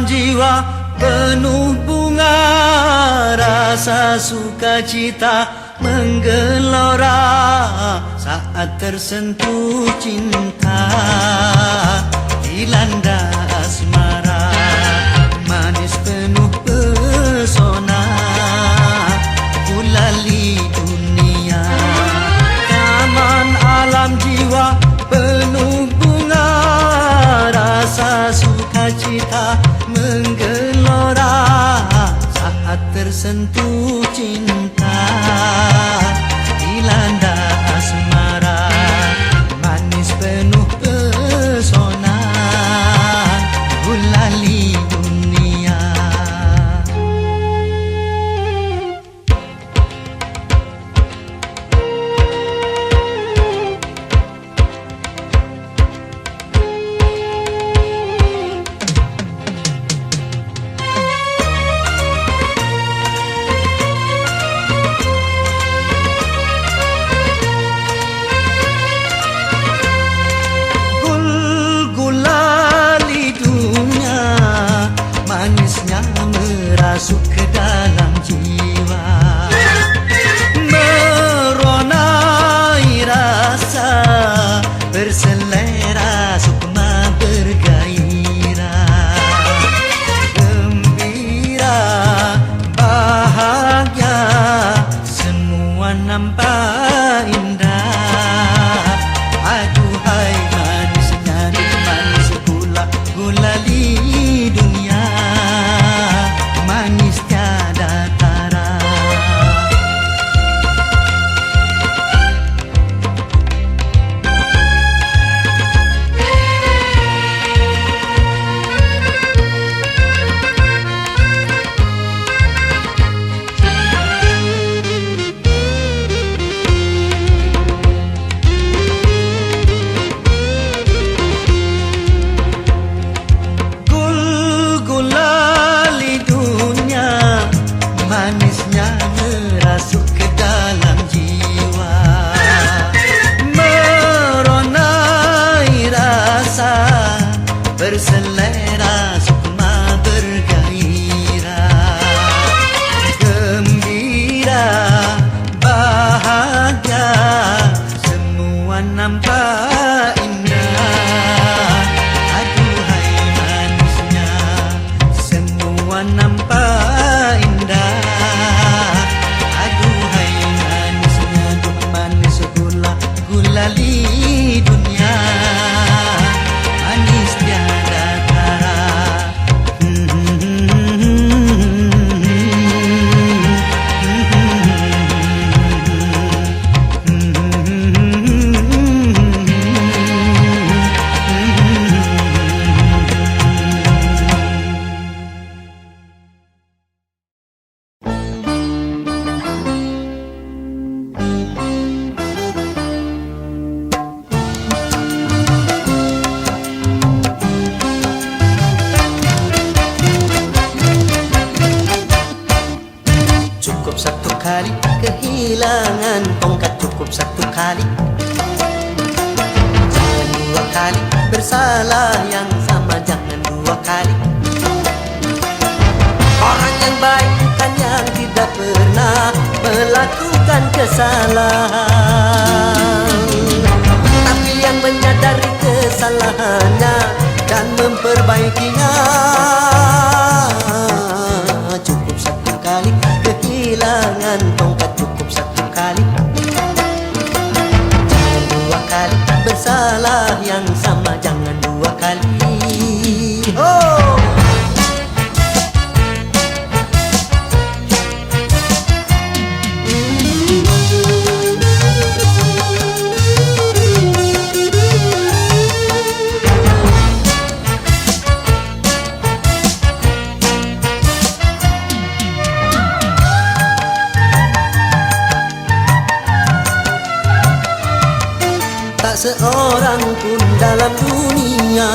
alam jiwa penuh bunga, rasa sukacita menggelora saat tersentuh cinta, dilanda asmara, manis penuh pesona, gulali dunia. Taman alam jiwa penuh bunga, rasa sukacita menggelora saat tersentuh cinta, dilanda asmara, manis penuh pesona, gulali dunia. Masuk ke dalam jiwa, meronai rasa, berselera sukma bergairah, gembira, bahagia, semua nampak indah. Aduhai manisnya di manis gula, gulali dunia, manis tiada tara. Gul-gulali dunia, manisnya merasuk ke dalam jiwa, meronai rasa, berselera sukma bergairah, gembira, bahagia, semua nampak indah. Aduhai manisnya, semua nampak indah. Aduhai manisnya, duh manis gula, gulali dunia, manis tiada tara. Cukup satu kali kehilangan tongkat, cukup satu kali. Jangan dua kali bersalah yang sama, jangan dua kali. Orang yang baik bukan yang tidak pernah melakukan kesalahan, tapi yang menyadari kesalahannya dan memperbaikinya. Cukup satu kali kehilangan tongkat, cukup satu kali. Jangan dua kali bersalah yang sama, jangan dua kali. Oh! Tak seorang pun dalam dunia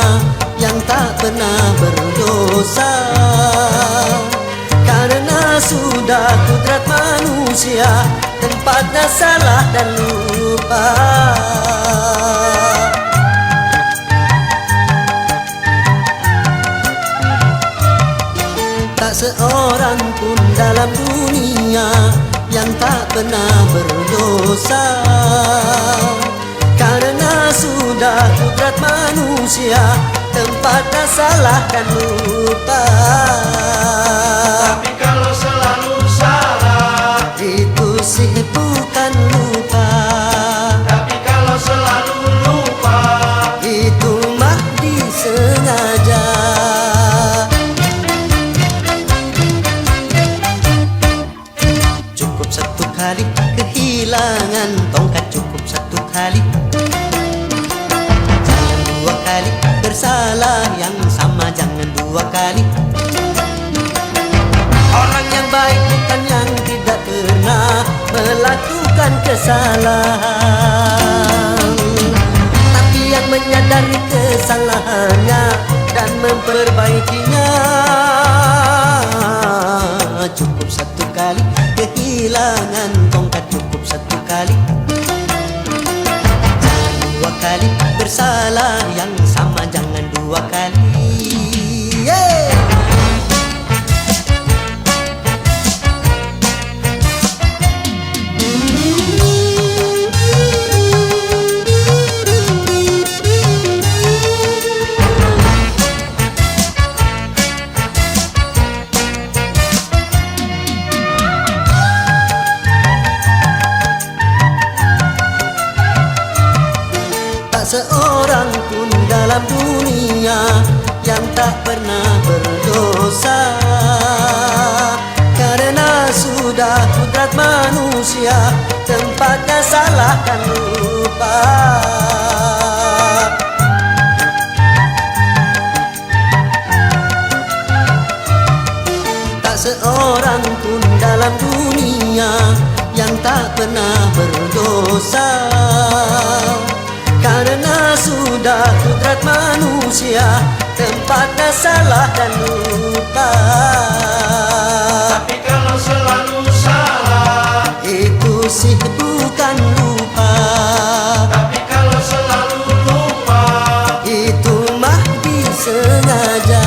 yang tak pernah berdosa, karena sudah kudrat manusia tempatnya salah dan lupa. dalam dunia yang tak pernah berdosa, karena sudah kodrat manusia tempatnya salah dan lupa. Tapi kalau selalu salah, itu sih bukan lupa. tapi kalau selalu lupa, Itu mah disengaja. Cukup satu kali kehilangan tongkat, cukup satu kali. Jangan dua kali bersalah yang sama, jangan dua kali. Orang yang baik bukan yang tidak pernah melakukan kesalahan, tapi yang menyadari kesalahannya dan memperbaikinya. Cukup satu kali kehilangan tongkat, cukup satu kali. Jangan dua kali bersalah yang sama, jangan dua kali. Yeah! Seorang pun dalam dunia yang tak pernah berdosa, karena sudah kodrat manusia tempatnya salah dan lupa. Tak seorang pun dalam dunia yang tak pernah berdosa, karena sudah kodrat manusia tempatnya salah dan lupa. tapi kalau selalu salah, Itu sih bukan lupa. tapi kalau selalu lupa, Itu mah disengaja.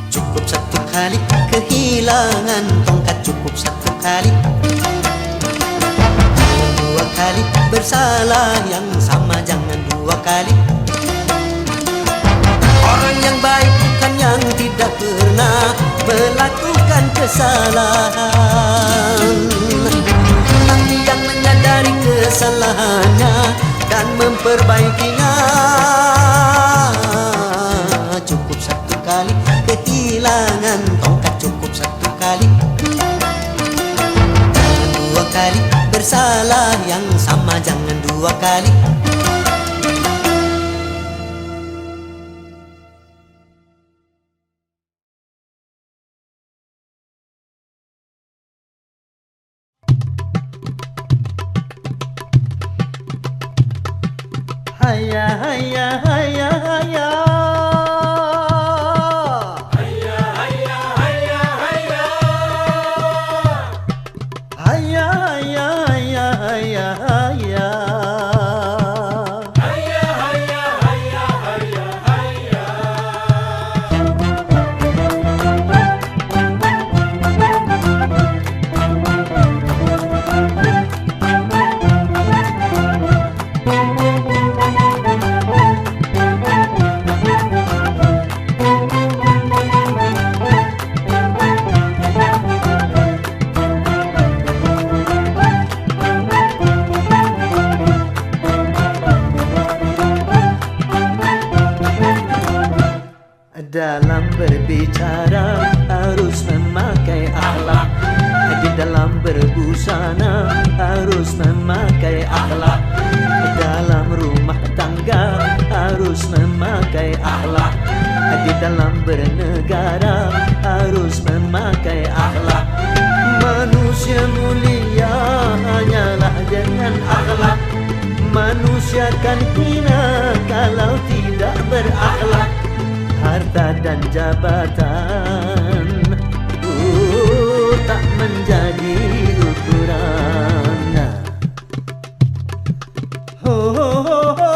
Cukup satu kali kehilangan tongkat, cukup satu kali. Jangan dua kali bersalah yang sama, jangan dua kali. Orang yang baik bukan yang tidak pernah melakukan kesalahan, tapi yang menyadari kesalahannya dan memperbaikinya. Cukup satu kali kehilangan tongkat, cukup satu kali. Jangan dua kali bersalah yang sama, jangan dua kali. Haya haya haya haya. hayya hayya hayya hayya, Haya haya haya haya haya. hayya hayya hayya hayya hayya. Dalam berbicara harus memakai akhlak, di dalam berbusana harus memakai akhlak, dalam rumah tangga harus memakai akhlak, di dalam bernegara harus memakai akhlak. Manusia mulia hanyalah dengan akhlak. Manusia kan hina kalau tidak berakhlak. Harta dan jabatan tak menjadi ukuran. Ho ho ho ho.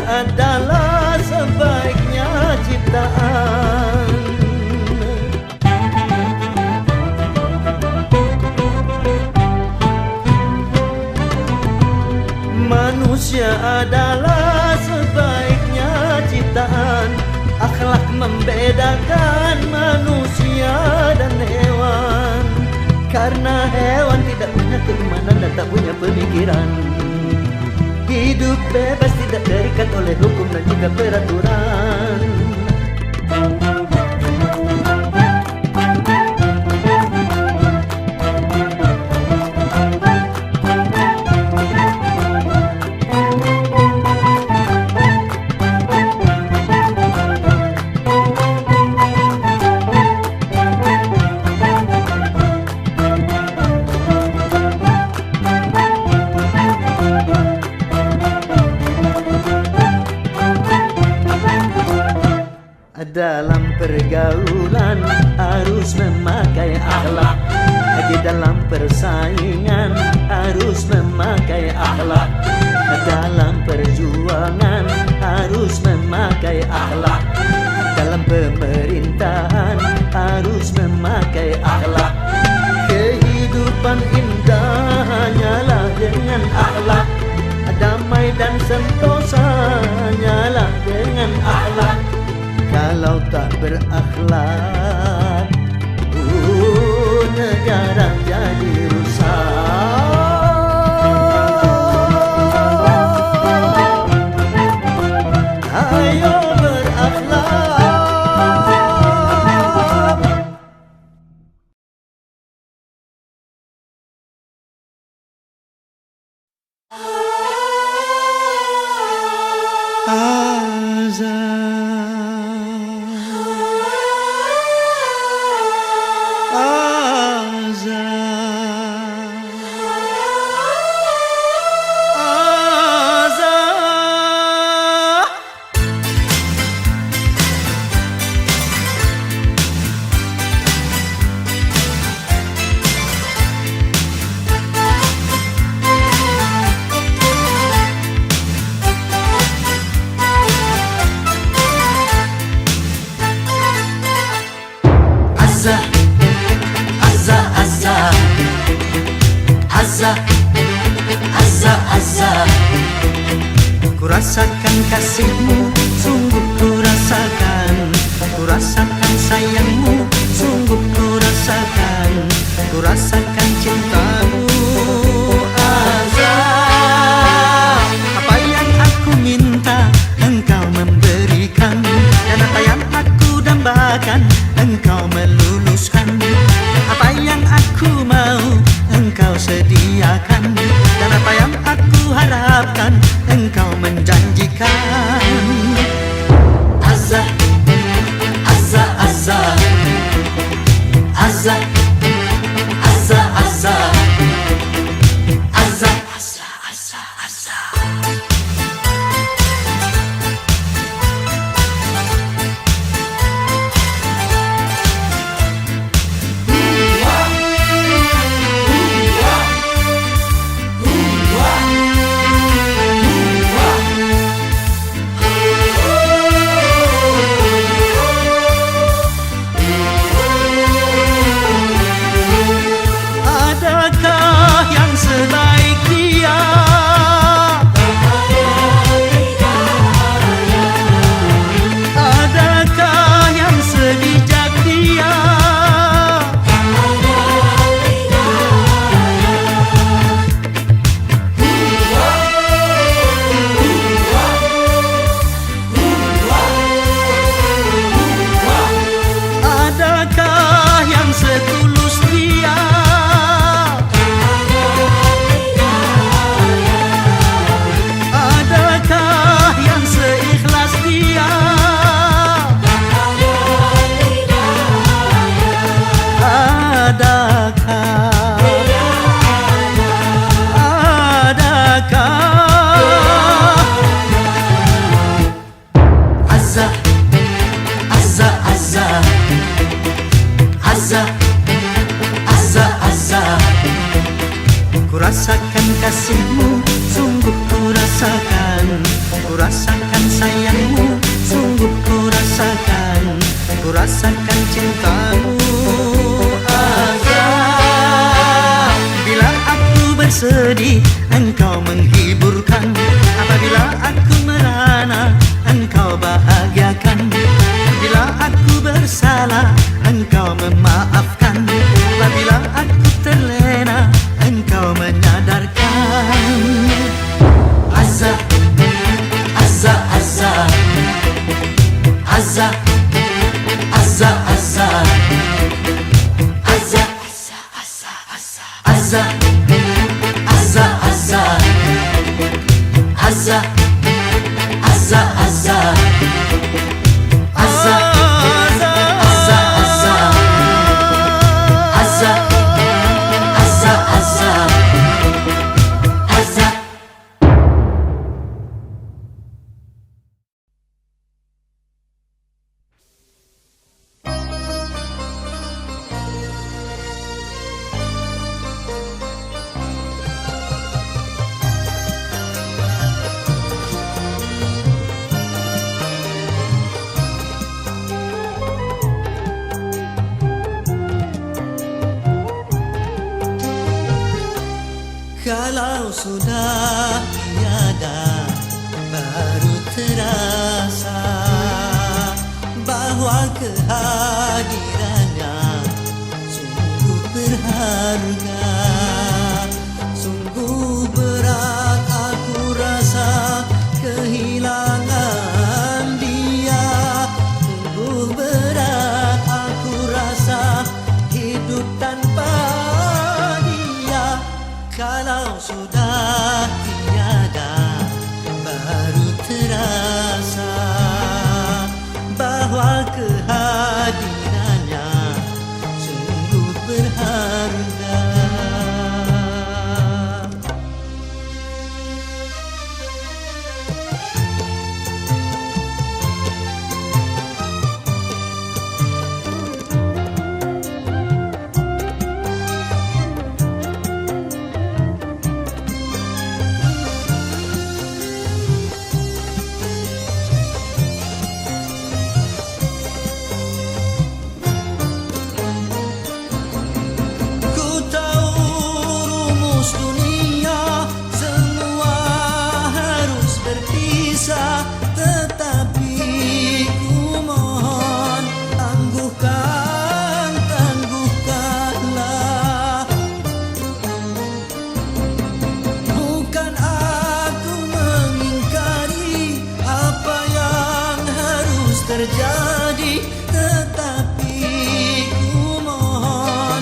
adalah sebaiknya ciptaan. Manusia adalah sebaiknya ciptaan. Akhlak membedakan manusia dan hewan. Karena hewan tidak punya keimanan dan tak punya pemikiran. Hidup bebas tidak terikat oleh hukum dan juga peraturan. Dalam pergaulan harus memakai akhlak. Di dalam persaingan harus memakai akhlak. Dalam perjuangan harus memakai akhlak. Dalam pemerintahan harus memakai akhlak. Kehidupan indah hanyalah dengan akhlak. Damai dan sentosa hanyalah dengan akhlak. Kalau tak berakhlak, negara jadi rusak. Ayo berakhlak. Ku rasakan kasihmu, sungguh ku rasakan. Ku rasakan sayangmu, sungguh ku rasakan. Ku rasakan cintamu, Azah. Apa yang aku minta, engkau memberikan. Dan apa yang aku dambakan, engkau meluluskan. Apa yang aku mau, engkau sediakan. Dan apa yang aku harapkan, engkau menjanjikan. Azah, Azah, Azah, Azah, Azah, Azah, Azah, Azah, Azah, Azah. Ku rasakan kasihmu, sungguh ku rasakan. ku rasakan sayangmu, sungguh ku rasakan cintamu. Azab, bila aku bersedih, engkau menghiburkan. Apabila aku merana, engkau bahagiakan. Bila aku bersalah, engkau memaafkan. Apabila aku terlena, engkau menyadarkan. Azza, Azza, Azza, Azza, Azza, Azza, Azza, Azza, Azza, Azza, Azza, Azza, Azza, Azza, Azza, kalau sudah tiada, baru terasa bahwa kehadirannya sungguh berharga. Sungguh berat aku rasa kehilangan dia. Sungguh berat aku rasa hidup tanpa dia. Kalau sudah tiada, baru terasa bahwa kehadirannya sungguh berharga. Terjadi, tetapi ku mohon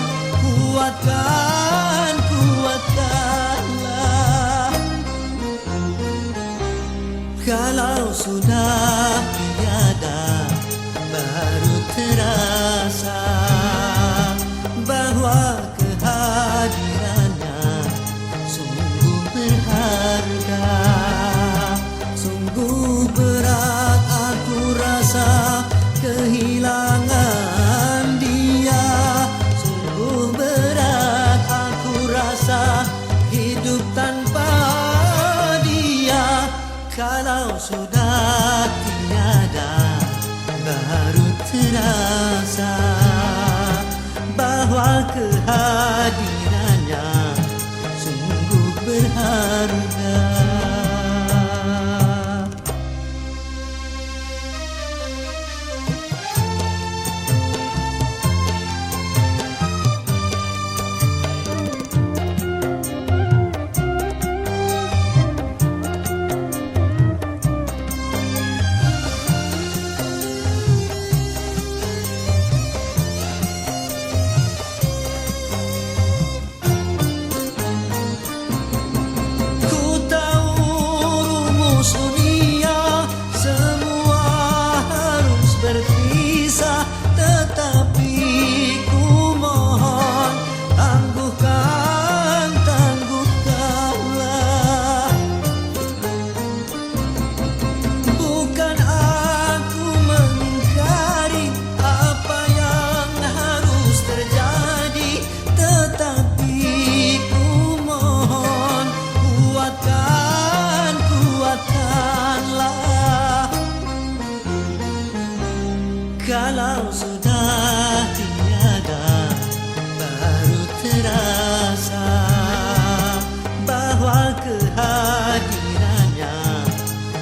kuatkanlah. Kalau sudah tiada, baru terasa bahwa kehadirannya sungguh berharga. Sungguh berat aku rasa kehilangan dia. Sungguh berat aku rasa hidup tanpa dia. Kalau sudah tiada, baru terasa Kalau sudah tiada, baru terasa bahwa kehadirannya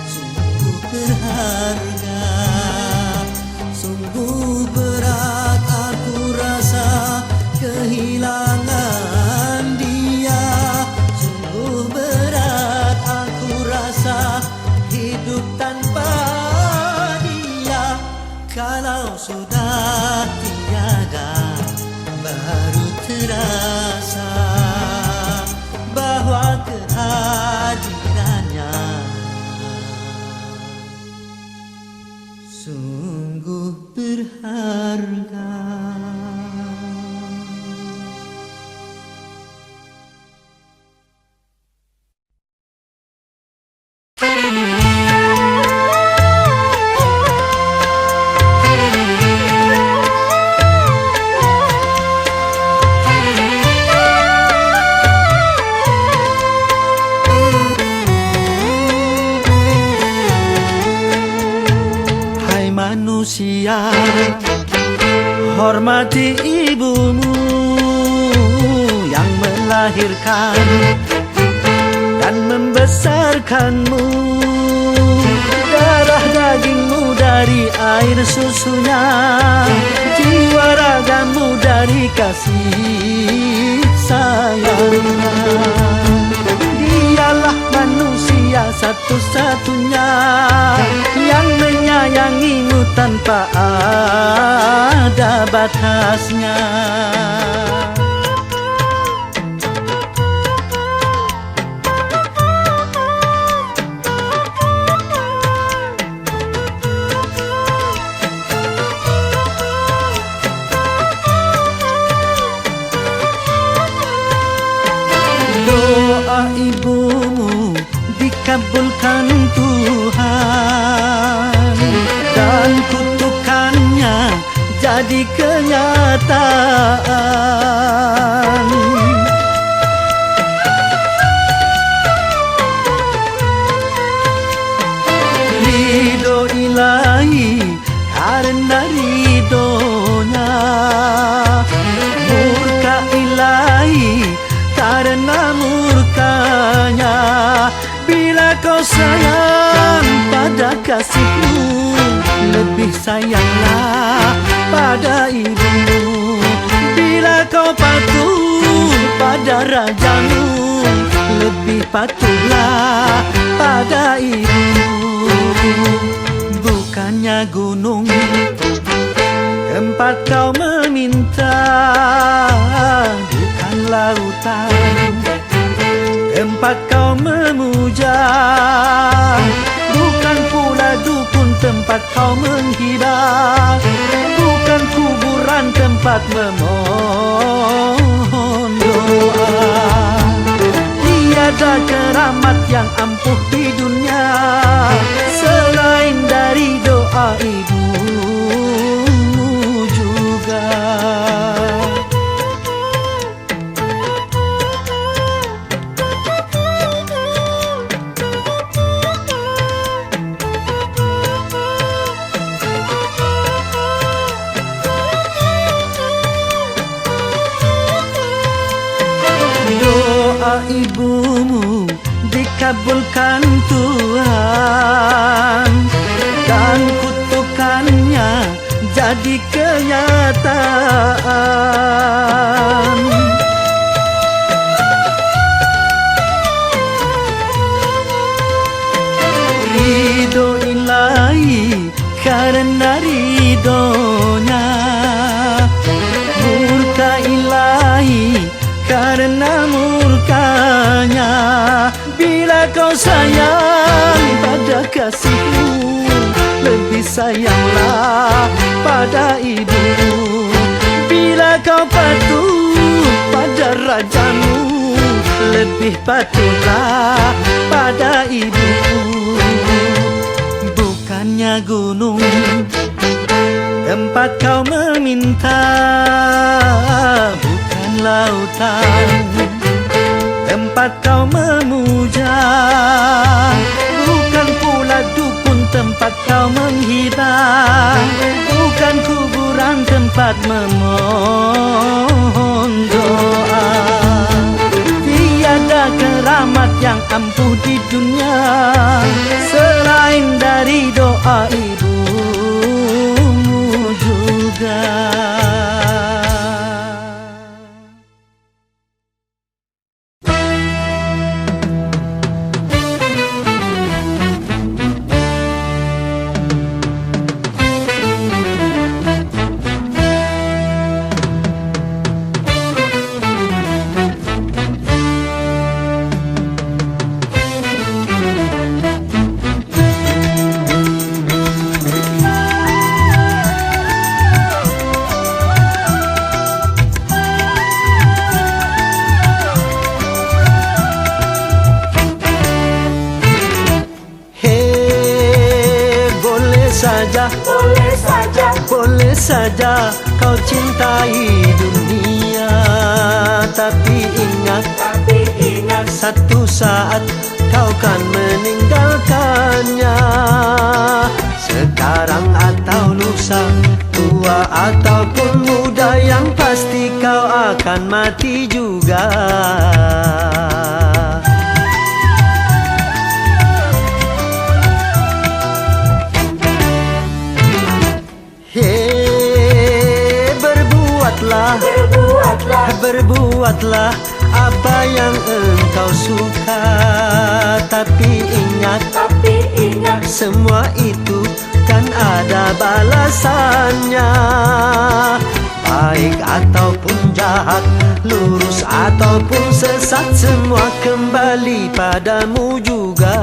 sungguh berharga. Sungguh berat aku rasa kehilangan dia. Sungguh berat aku rasa hidup tanpa dia. Kalau sudah tiada, baru terasa bahwa kehadirannya sungguh berharga. Manusia, hormati ibumu yang melahirkan dan membesarkanmu. Darah dagingmu dari air susunya, jiwa ragamu dari kasih sayangnya. Dialah manusia satu-satunya yang menyayangimu tanpa ada batasnya. Doa ibumu dikabulkan Tuhan dan kutukannya jadi kenyataan. Ridho ilahi karena ridhonya, murka ilahi karena murkanya. Bila kau sayang pada kasihmu, lebih sayanglah pada ibumu. Bila kau patuh pada rajamu, lebih patuhlah pada ibumu. Bukannya gunung tempat kau meminta, bukan lautan tempat kau memuja, bukan pula dukun tempat kau menghibah, bukan kuburan tempat memohon doa. Tiada keramat yang ampuh di dunia selain dari doa ibumu juga. Doa ibumu dikabulkan Tuhan dan kutukannya jadi kenyataan. Ridho ilahi karena ridhonya, murka ilahi karena murkanya. Bila kau sayang pada kasihmu, lebih sayanglah pada ibumu. Bila kau patuh pada rajamu, lebih patuhlah pada ibumu. Bukannya gunung tempat kau meminta, bukan lautan tempat kau memuja, bukan pula dukun tempat kau menghibah, bukan tempat memohon doa. Tiada keramat yang ampuh di dunia selain dari doa ibumu juga. Boleh saja kau cintai dunia, tapi ingat satu saat kau kan meninggalkannya. Sekarang atau lusa, tua ataupun muda, yang pasti kau akan mati juga. Berbuatlah apa yang engkau suka, tapi ingat semua itu kan ada balasannya. Baik ataupun jahat, lurus ataupun sesat, semua kembali padamu juga.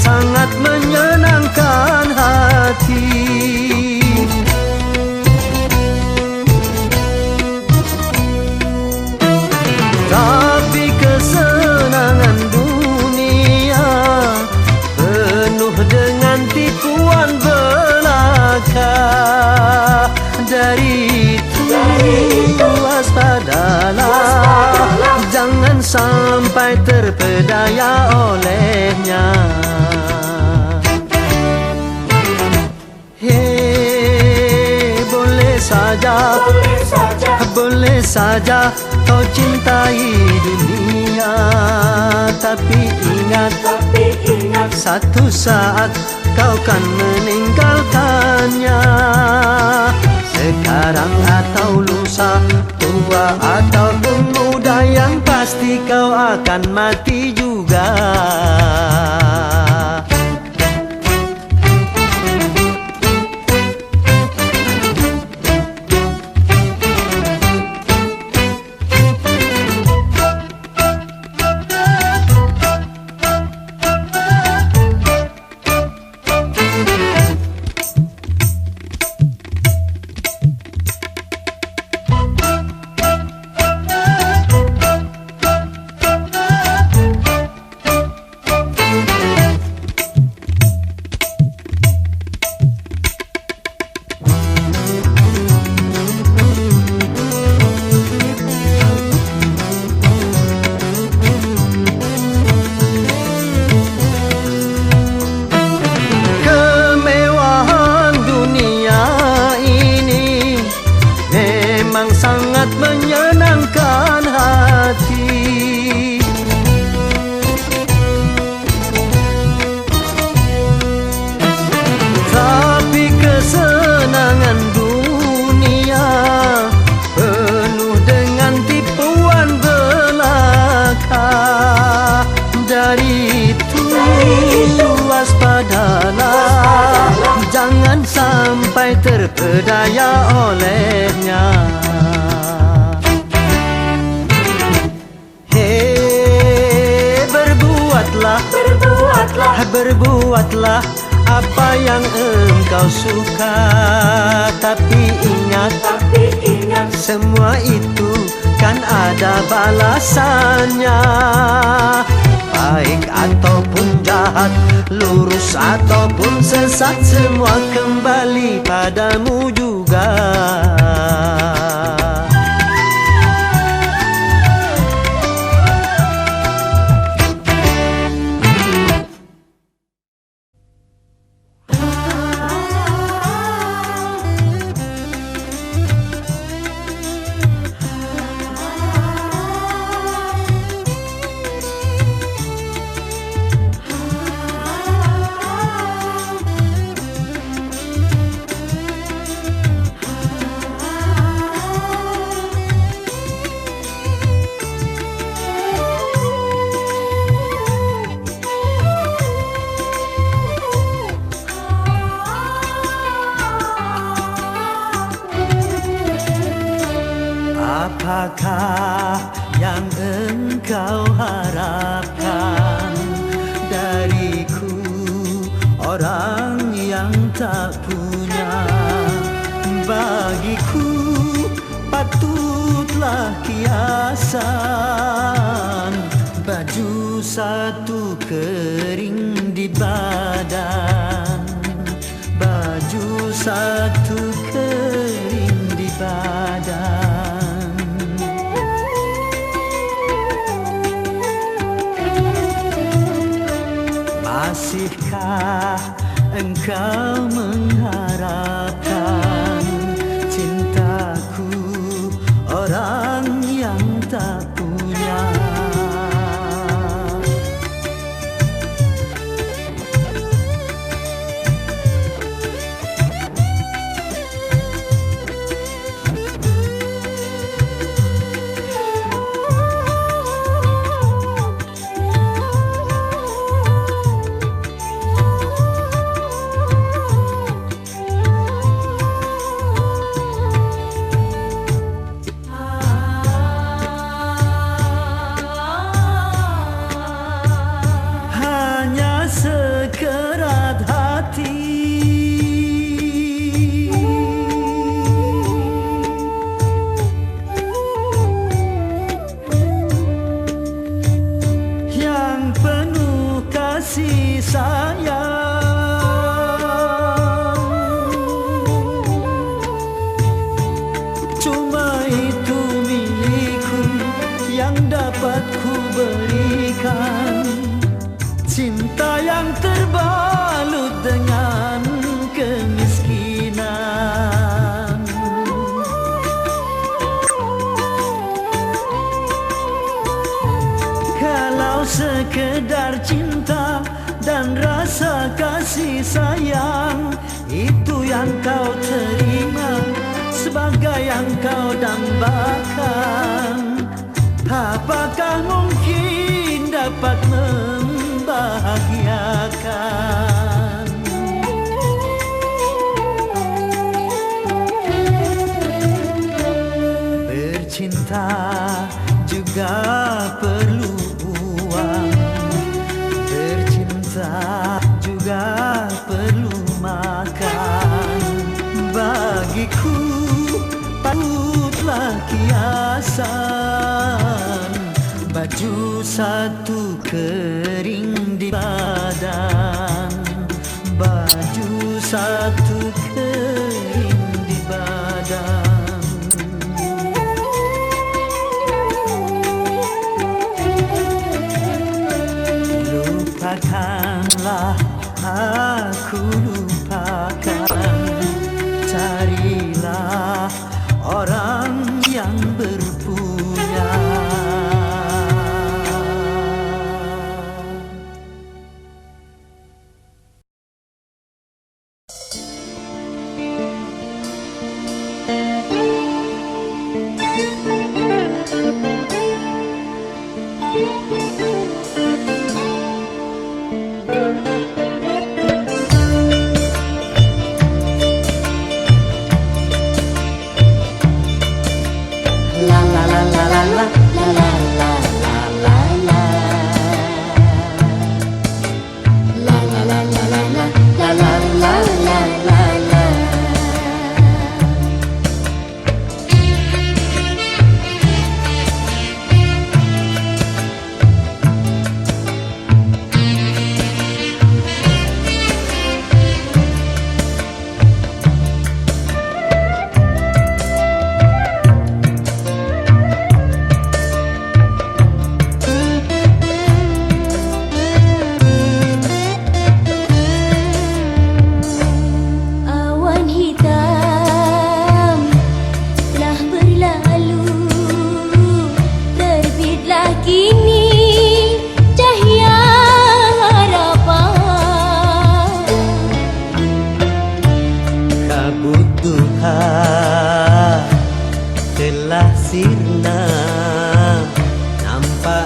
Sangat menyenangkan hati, tapi kesenangan dunia penuh dengan tipuan belaka. Dari itu waspadalah, jangan sampai terpedaya olehnya. Boleh saja kau cintai dunia, tapi ingat satu saat kau kan meninggalkannya. Sekarang atau lusa, tua ataupun muda, yang pasti kau akan mati juga. berdaya olehnya. Hei, berbuatlah apa yang engkau suka. Tapi ingat, semua itu kan ada balasannya. Baik ataupun jahat, lurus ataupun sesat, semua kembali padamu juga. Apakah yang engkau harapkan dariku, orang yang tak punya? Bagiku patutlah kiasan, baju satu kering di badan, baju satu kering di badan. Masihkah engkau mengharapkan cintaku, orang yang tak punya? Sekerat hati yang penuh kasih sayang, cuma itu milikku yang dapat ku berikan. Cinta yang terbalut dengan kemiskinan. Kalau sekedar cinta dan rasa kasih sayang, itu yang kau terima sebagai yang kau dambakan, apakah mungkin dapat membahagiakan? Bercinta juga perlu uang, bercinta juga perlu makan. Bagiku patutlah kiasan, baju satu kering di badan, baju satu kering di badan. Lupakanlah aku, lupakan, carilah orang yang berpunya.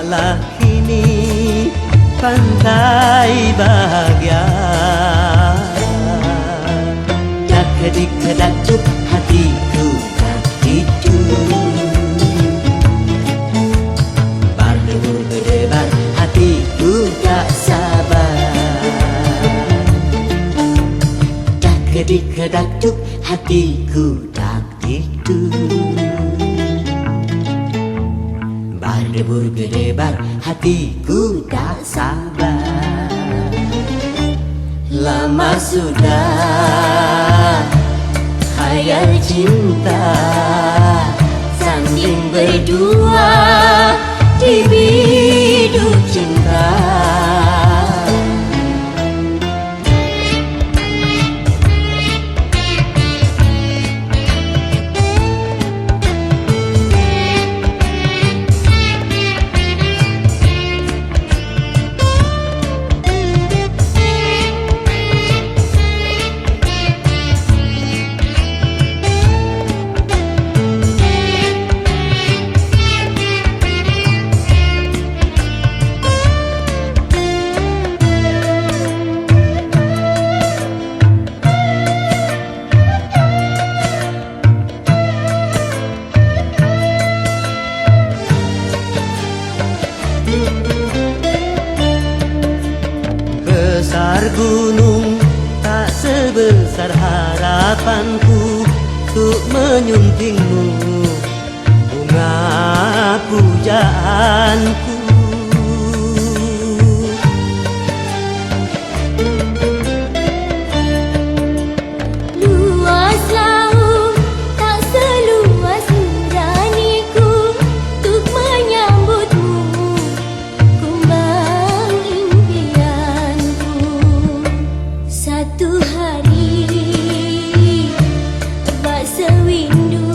Buatlah kini pantai bahagia. Dak kedik kedakcuk hatiku tak tidur. Berdebur berdebar hatiku tak sabar. Dak kedik kedakcuk hatiku tak tidur. Berdebur berdebar hatiku tak sabar. Lama sudah khayal cinta sanding berdua di biduk cinta. Besar gunung tak sebesar harapanku untuk menyuntingmu bunga pujaanku. Luas laut tak seluas nuraniku untuk menyambutmu kumbang impianku. Satu hari bak sewindu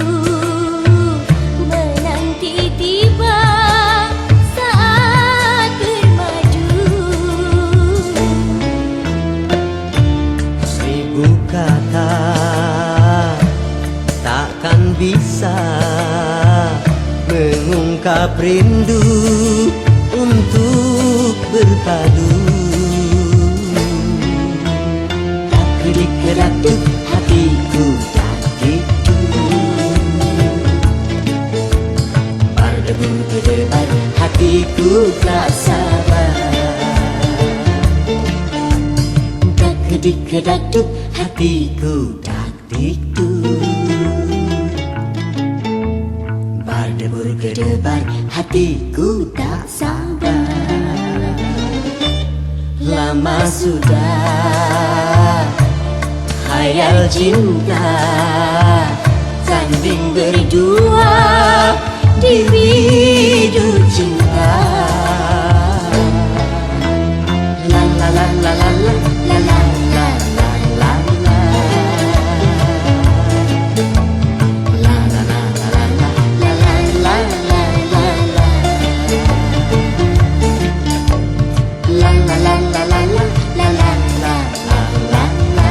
menanti tiba saat bermaju. Seribu kata takkan bisa mengungkap rindu untuk berpadu. Tak kedik kedakcuk hatiku tak tidur. Berdebur berdebar hatiku tak sabar. Tak kedik kedakcuk hatiku tak tidur. Berdebur berdebar hatiku tak sabar. Lama sudah khayal cinta sanding berdua di biduk cinta. La la la la la la la la la la la la. La la la la la la la la la la la. La la la la la la la la la la la.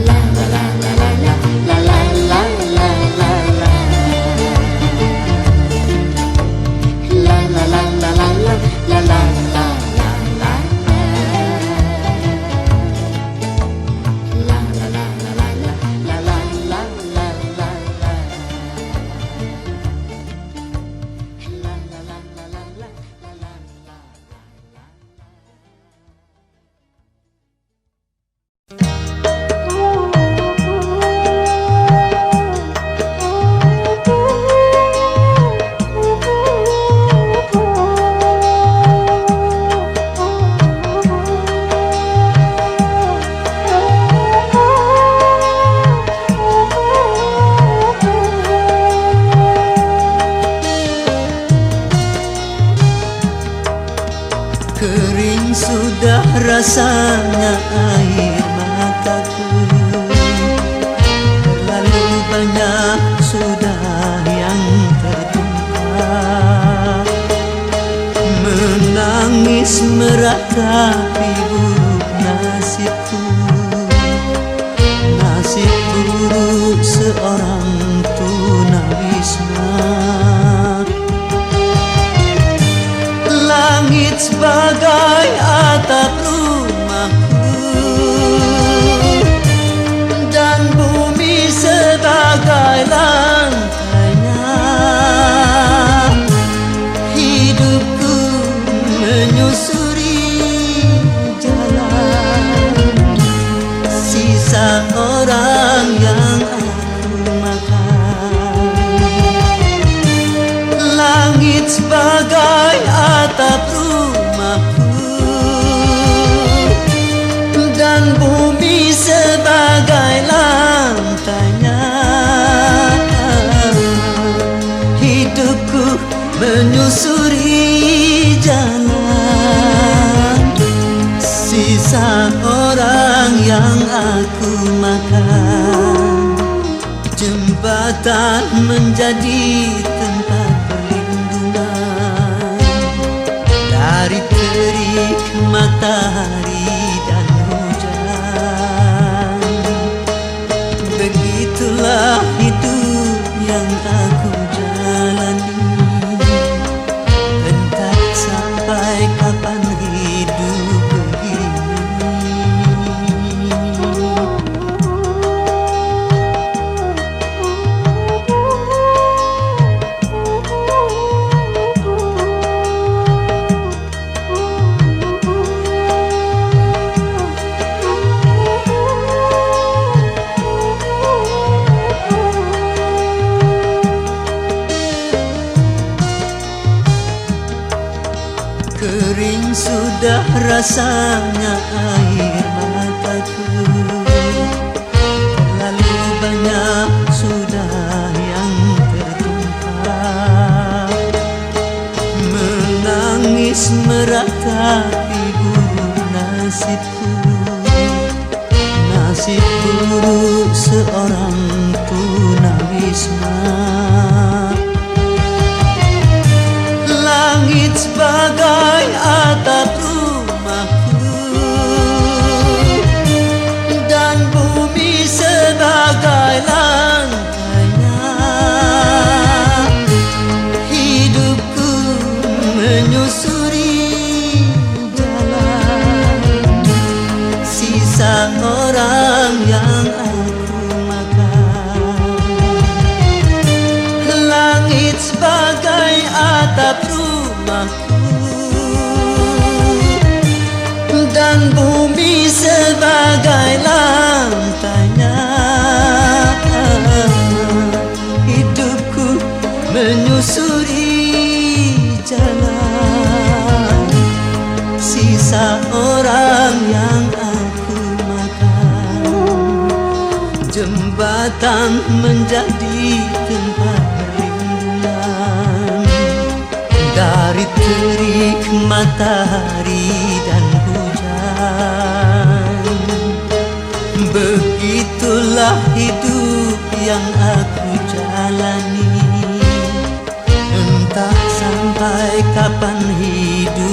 La la la la la la la la la la la la. La la la la la la la la la la la. La la la la la la la la la la la. La la la la la la la la la. Kering sudah rasanya air mataku. Terlalu banyak sudah yang tertumpah. Menangis meratapi buruk nasibku. Nasib buruk seorang tunawisma. sebagai atap rumahku dan bumi sebagai lantainya. Hidupku menyusuri jalan sisa orang yang aku makan. Jembatan menjadi tempat perlindungan dari terik matahari dan hujan. Begitulah hidup yang aku jalani, entah sampai kapan hidup begini. Kering sudah rasanya air mataku, terlalu banyak sudah yang tertumpah. Menangis meratapi buruk nasibku, nasib buruk seorang tunawisma. Langit sebagai atap rumahku dan bumi sebagai lantainya. Hidupku menyusuri jalan sisa orang yang aku makan. Langit sebagai atap rumahku dan bumi sebagai lantainya. Hidupku menyusuri jalan sisa orang yang aku makan. Jembatan menjadi tempat perlindungan dari terik matahari dan hujan. Begitulah hidup yang aku jalani, entah sampai kapan hidup